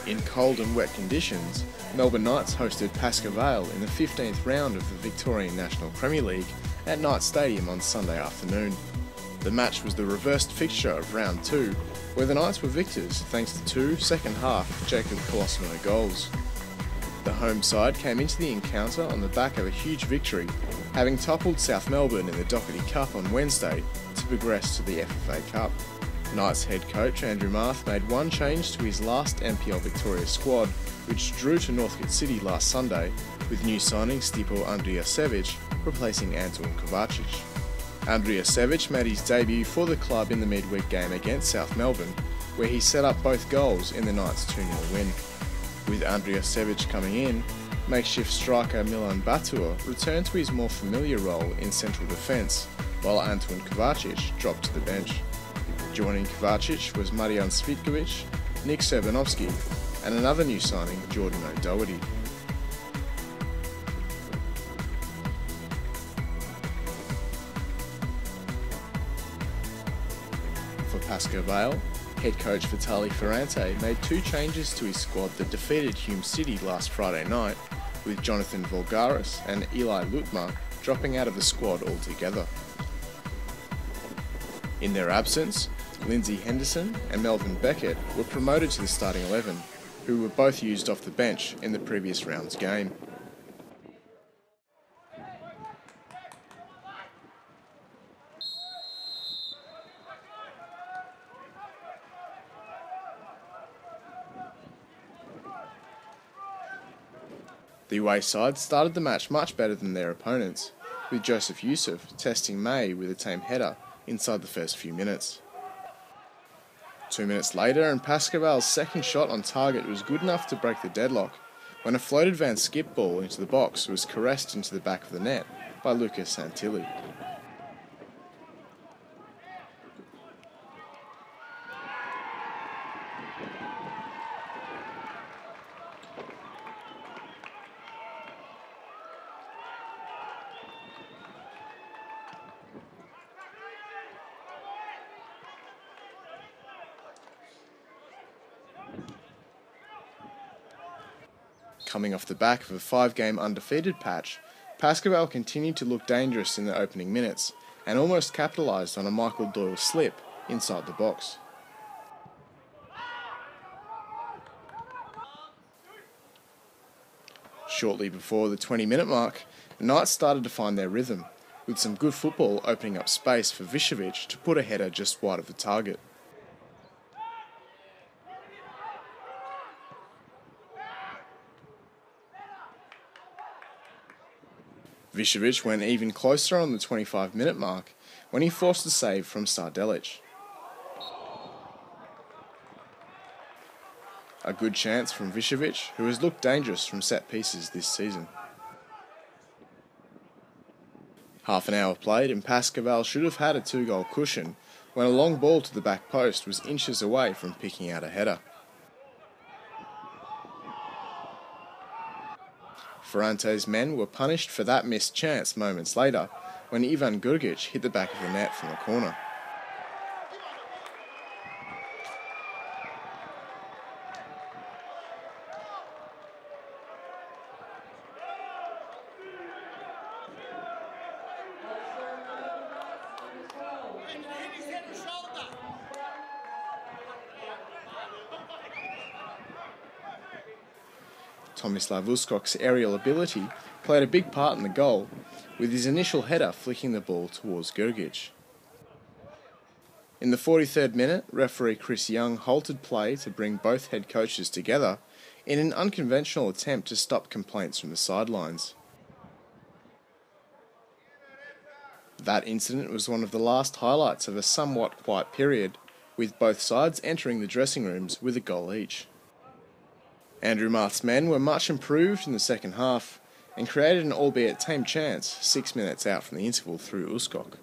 In cold and wet conditions, Melbourne Knights hosted Pascoe Vale in the 15th round of the Victorian National Premier League at Knight Stadium on Sunday afternoon. The match was the reversed fixture of round 2, where the Knights were victors thanks to 2 second-half Jacob Colosimo goals. The home side came into the encounter on the back of a huge victory, having toppled South Melbourne in the Doherty Cup on Wednesday to progress to the FFA Cup. Knights head coach Andrew Marth made one change to his last NPL Victoria squad, which drew to Northcote City last Sunday, with new signing Stipo Andrijasevic replacing Anton Kovacic. Andrijasevic made his debut for the club in the midweek game against South Melbourne, where he set up both goals in the Knights' 2-0 win. With Andrijasevic coming in, makeshift striker Milan Batur returned to his more familiar role in central defence, while Anton Kovacic dropped to the bench. Joining Kovacic was Marijan Svitkovic, Nick Serbanovski, and another new signing, Jordan O'Doherty. For Pascoe Vale, head coach Vitali Ferrante made 2 changes to his squad that defeated Hume City last Friday night, with Jonathan Volgaris and Eli Lutma dropping out of the squad altogether. In their absence, Lindsay Henderson and Melvin Beckett were promoted to the starting 11, who were both used off the bench in the previous round's game. The away side started the match much better than their opponents, with Joseph Youssef testing May with a tame header inside the first few minutes. 2 minutes later, and Pascoe Vale's second shot on target was good enough to break the deadlock, when a floated Van Skip ball into the box was caressed into the back of the net by Lucas Santilli. Coming off the back of a 5-game undefeated patch, Pascoe Vale continued to look dangerous in the opening minutes and almost capitalised on a Michael Doyle slip inside the box. Shortly before the 20-minute mark, the Knights started to find their rhythm, with some good football opening up space for Višević to put a header just wide of the target. Višević went even closer on the 25-minute mark when he forced a save from Stardelic. A good chance from Višević, who has looked dangerous from set pieces this season. Half an hour played and Pascoe Vale should have had a 2-goal cushion when a long ball to the back post was inches away from picking out a header. Ferrante's men were punished for that missed chance moments later when Ivan Grgic hit the back of the net from the corner. Tomislav Uskok's aerial ability played a big part in the goal, with his initial header flicking the ball towards Grgic. In the 43rd minute, referee Chris Young halted play to bring both head coaches together in an unconventional attempt to stop complaints from the sidelines. That incident was one of the last highlights of a somewhat quiet period, with both sides entering the dressing rooms with a goal each. Andrew Marth's men were much improved in the second half, and created an albeit tame chance 6 minutes out from the interval through Uskok.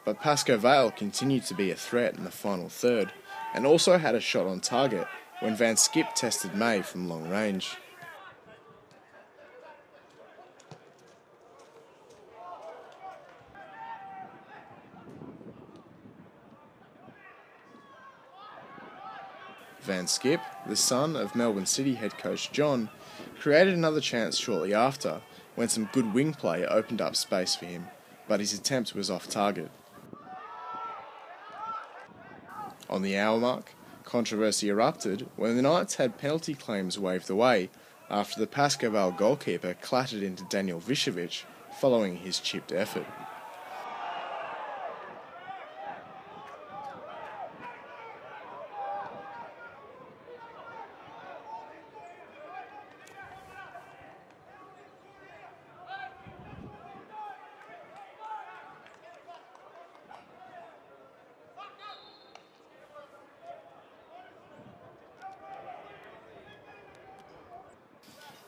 But Pascoe Vale continued to be a threat in the final third, and also had a shot on target when Van Skip tested May from long range. Van Skip, the son of Melbourne City head coach John, created another chance shortly after when some good wing play opened up space for him, but his attempt was off target. On the hour mark, controversy erupted when the Knights had penalty claims waved away after the Pascoe Vale goalkeeper clattered into Daniel Višević following his chipped effort.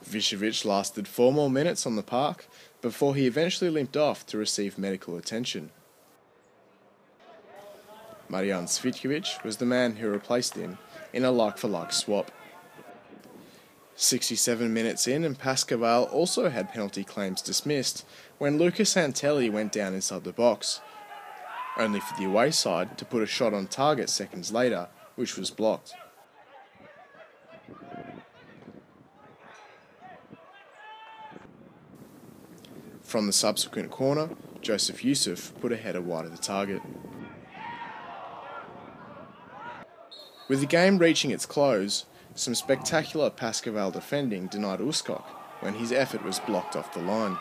Višević lasted 4 more minutes on the park before he eventually limped off to receive medical attention. Marijan Cvitković was the man who replaced him in a like-for-like swap. 67 minutes in and Pascoe Vale also had penalty claims dismissed when Lucas Santelli went down inside the box, only for the away side to put a shot on target seconds later, which was blocked. From the subsequent corner, Joseph Yusuf put a header wide of the target. With the game reaching its close, some spectacular Pascoe Vale defending denied Uskok when his effort was blocked off the line.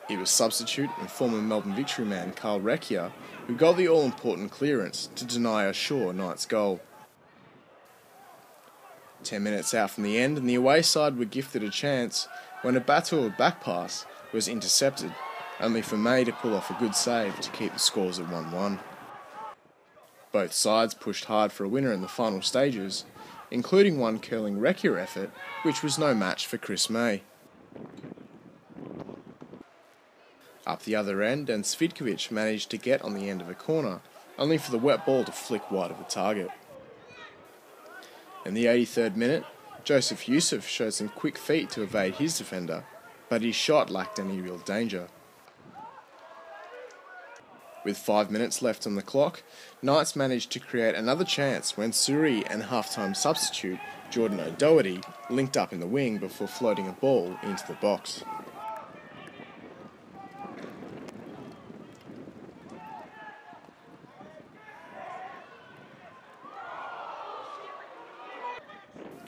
It was substitute and former Melbourne Victory man Carl Recchia who got the all-important clearance to deny a sure Knights goal. 10 minutes out from the end and the away side were gifted a chance when a battle of back pass was intercepted, only for May to pull off a good save to keep the scores at 1-1. Both sides pushed hard for a winner in the final stages, including one curling Recchia effort, which was no match for Chris May. Up the other end, and Cvitković managed to get on the end of a corner, only for the wet ball to flick wide of the target. In the 83rd minute, Joseph Yusuf showed some quick feet to evade his defender, but his shot lacked any real danger. With 5 minutes left on the clock, Knights managed to create another chance when Suri and half-time substitute Jordan O'Doherty linked up in the wing before floating a ball into the box.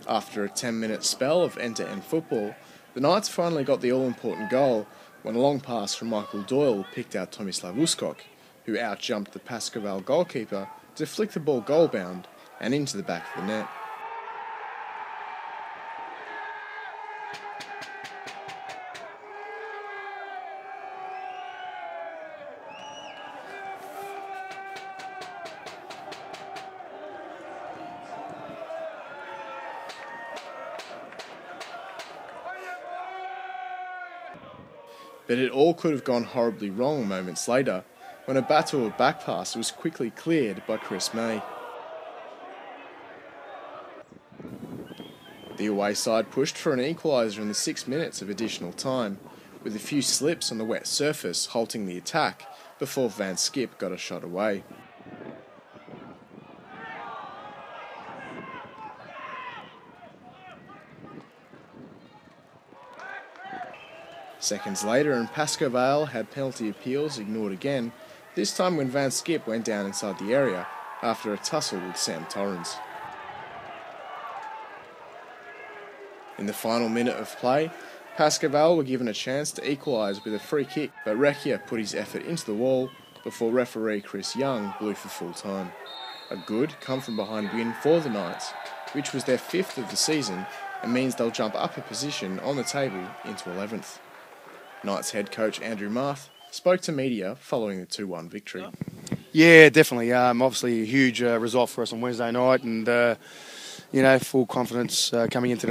After a 10-minute spell of end-to-end football, the Knights finally got the all-important goal when a long pass from Michael Doyle picked out Tomislav Uskok, who outjumped the Pascoe Vale goalkeeper to flick the ball goal-bound and into the back of the net. But it all could have gone horribly wrong moments later when a battle of back pass was quickly cleared by Chris May. The away side pushed for an equaliser in the 6 minutes of additional time, with a few slips on the wet surface halting the attack before Van Skip got a shot away. Seconds later, and Pascoe Vale had penalty appeals ignored again, this time when Van Skip went down inside the area after a tussle with Sam Torrens. In the final minute of play, Pascoe Vale were given a chance to equalise with a free kick, but Recchia put his effort into the wall before referee Chris Young blew for full time. A good come-from-behind win for the Knights, which was their 5th of the season, and means they'll jump up a position on the table into 11th. Knights head coach Andrew Marth spoke to media following the 2-1 victory. Yeah, definitely. Obviously a huge result for us on Wednesday night, and full confidence coming into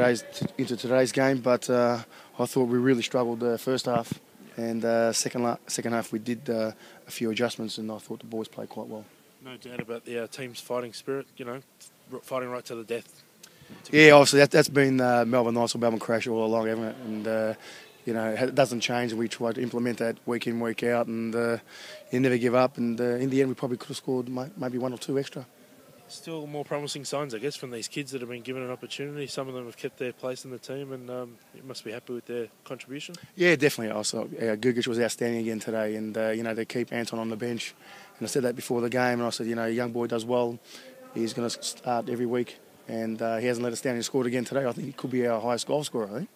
today's game. But I thought we really struggled the first half, and second half we did a few adjustments, and I thought the boys played quite well. No doubt about the team's fighting spirit. Fighting right to the death. Yeah, obviously that's been Melbourne Knights or Melbourne Crash all along, hasn't it? And it doesn't change, and we try to implement that week in, week out, and you never give up. And in the end, we probably could have scored maybe one or two extra. Still more promising signs, I guess, from these kids that have been given an opportunity. Some of them have kept their place in the team, and you must be happy with their contribution. Yeah, definitely. Also, Gugic was outstanding again today, and they keep Anton on the bench. And I said that before the game, and I said, a young boy does well. He's going to start every week, and he hasn't let us down. He scored again today. I think he could be our highest goal scorer, I think.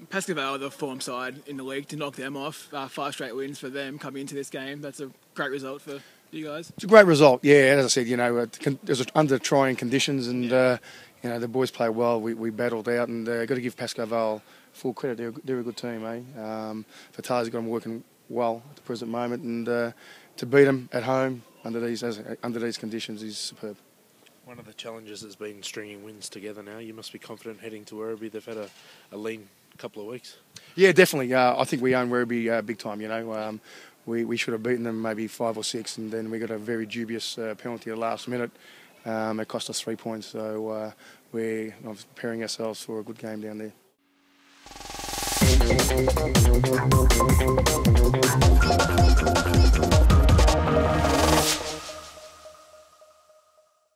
Pascoe Vale, the form side in the league, to knock them off. 5 straight wins for them coming into this game. That's a great result for you guys. It's a great result, yeah. As I said, it was under trying conditions, and the boys played well. We battled out, and got to give Pascoe Vale full credit. They're a good team, Fatah's got them working well at the present moment, and to beat them at home under these conditions is superb. One of the challenges has been stringing wins together now. You must be confident heading to Werribee. They've had a lean couple of weeks. Yeah, definitely. I think we own Werribee big time, We should have beaten them maybe 5 or 6, and then we got a very dubious penalty at the last minute. It cost us 3 points, so we're preparing ourselves for a good game down there.